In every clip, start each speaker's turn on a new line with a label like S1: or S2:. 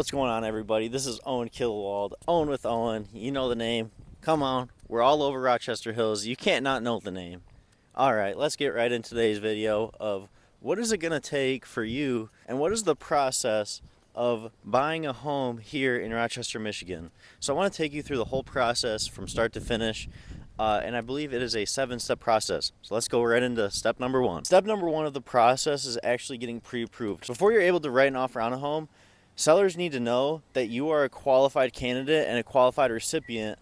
S1: What's going on, everybody? This is Owen Killwald. Owen with Owen. You know the name. Come on. We're all over Rochester Hills. You can't not know the name. All right, let's get right into today's video of what is it going to take for you and what is the process of buying a home here in Rochester, Michigan. So I want to take you through the whole process from start to finish. And I believe it is a 7-step process. So let's go right into step number 1. Step number 1 of the process is actually getting pre-approved. Before you're able to write an offer on a home, sellers need to know that you are a qualified candidate and a qualified recipient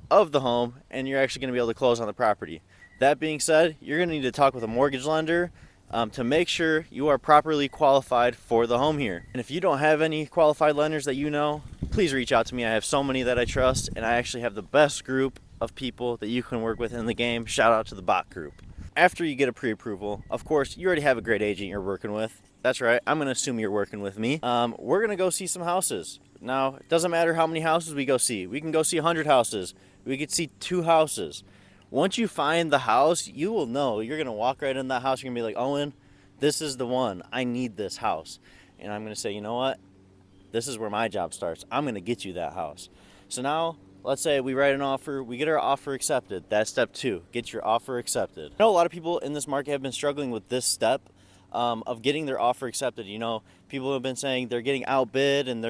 S1: of the home, and you're actually going to be able to close on the property. That being said, you're going to need to talk with a mortgage lender to make sure you are properly qualified for the home here. And if you don't have any qualified lenders that you know, please reach out to me. I have so many that I trust, and I actually have the best group of people that you can work with in the game. Shout out to the bot group. After you get a pre-approval, of course, you already have a great agent you're working with. That's right, I'm going to assume you're working with me. We're going to go see some houses. Now, it doesn't matter how many houses we go see. We can go see 100 houses. We could see 2 houses. Once you find the house, you will know. You're going to walk right in that house. You're going to be like, Owen, this is the one. I need this house. And I'm going to say, you know what? This is where my job starts. I'm going to get you that house. So now, let's say we write an offer, we get our offer accepted. That's step 2, get your offer accepted. I know a lot of people in this market have been struggling with this step of getting their offer accepted. You know, people have been saying they're getting outbid and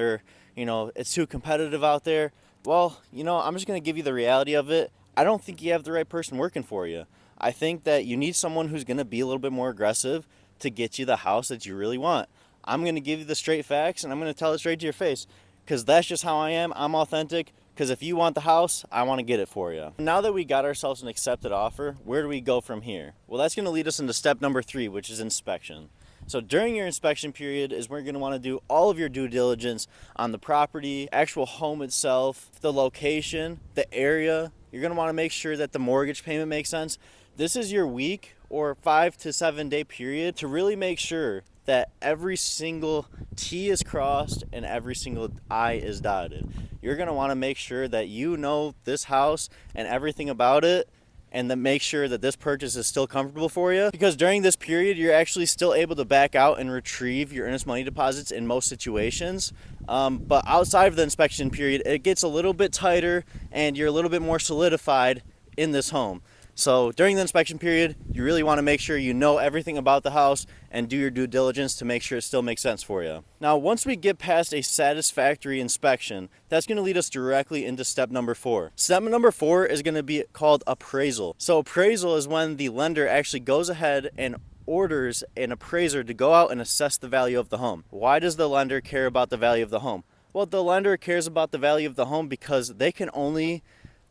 S1: it's too competitive out there. Well, I'm just going to give you the reality of it. I don't think you have the right person working for you. I think that you need someone who's going to be a little bit more aggressive to get you the house that you really want. I'm going to give you the straight facts, and I'm going to tell it straight to your face, because that's just how I am. I'm authentic. Because if you want the house, I want to get it for you. Now that we got ourselves an accepted offer, where do we go from here? Well, that's going to lead us into step number 3, which is inspection. So during your inspection period is where you're going to want to do all of your due diligence on the property, actual home itself, the location, the area. You're going to want to make sure that the mortgage payment makes sense. This is your week or 5 to 7 day period to really make sure that every single T is crossed and every single I is dotted. You're going to want to make sure that you know this house and everything about it, and then make sure that this purchase is still comfortable for you, because during this period you're actually still able to back out and retrieve your earnest money deposits in most situations. But outside of the inspection period, it gets a little bit tighter and you're a little bit more solidified in this home. So during the inspection period, you really want to make sure you know everything about the house and do your due diligence to make sure it still makes sense for you. Now, once we get past a satisfactory inspection, that's going to lead us directly into step number 4. Step number 4 is going to be called appraisal. So appraisal is when the lender actually goes ahead and orders an appraiser to go out and assess the value of the home. Why does the lender care about the value of the home? Well, the lender cares about the value of the home because they can only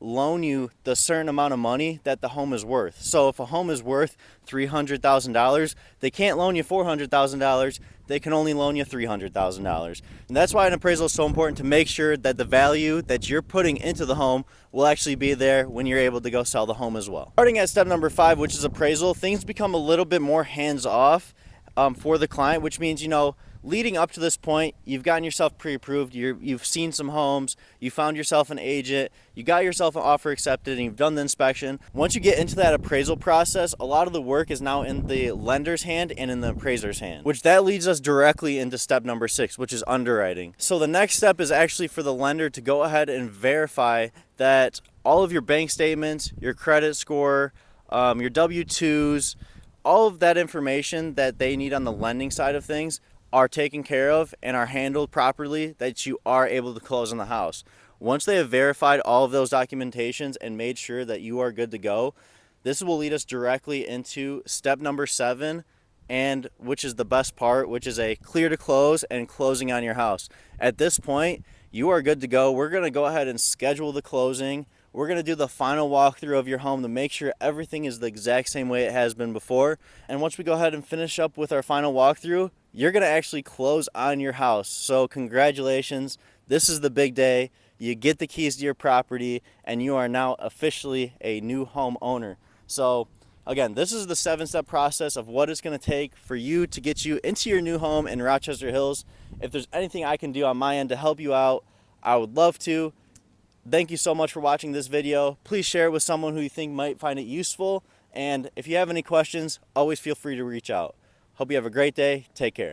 S1: loan you the certain amount of money that the home is worth. So if a home is worth $300,000, they can't loan you $400,000. They can only loan you $300,000. And that's why an appraisal is so important, to make sure that the value that you're putting into the home will actually be there when you're able to go sell the home as well. Starting at step number 5, which is appraisal, things become a little bit more hands-off for the client, which means, leading up to this point, you've gotten yourself pre-approved, you've seen some homes, you found yourself an agent, you got yourself an offer accepted, and you've done the inspection. Once you get into that appraisal process, a lot of the work is now in the lender's hand and in the appraiser's hand, which that leads us directly into step number 6, which is underwriting. So the next step is actually for the lender to go ahead and verify that all of your bank statements, your credit score, your W-2s, all of that information that they need on the lending side of things are taken care of and are handled properly, that you are able to close on the house. Once they have verified all of those documentations and made sure that you are good to go, this will lead us directly into step number 7, and which is the best part, which is a clear to close and closing on your house. At this point, you are good to go. We're going to go ahead and schedule the closing. We're going to do the final walkthrough of your home to make sure everything is the exact same way it has been before. And once we go ahead and finish up with our final walkthrough, you're going to actually close on your house. So congratulations. This is the big day. You get the keys to your property, and you are now officially a new home owner. So again, this is the 7-step process of what it's going to take for you to get you into your new home in Rochester Hills. If there's anything I can do on my end to help you out, I would love to. Thank you so much for watching this video. Please share it with someone who you think might find it useful. And if you have any questions, always feel free to reach out. Hope you have a great day. Take care.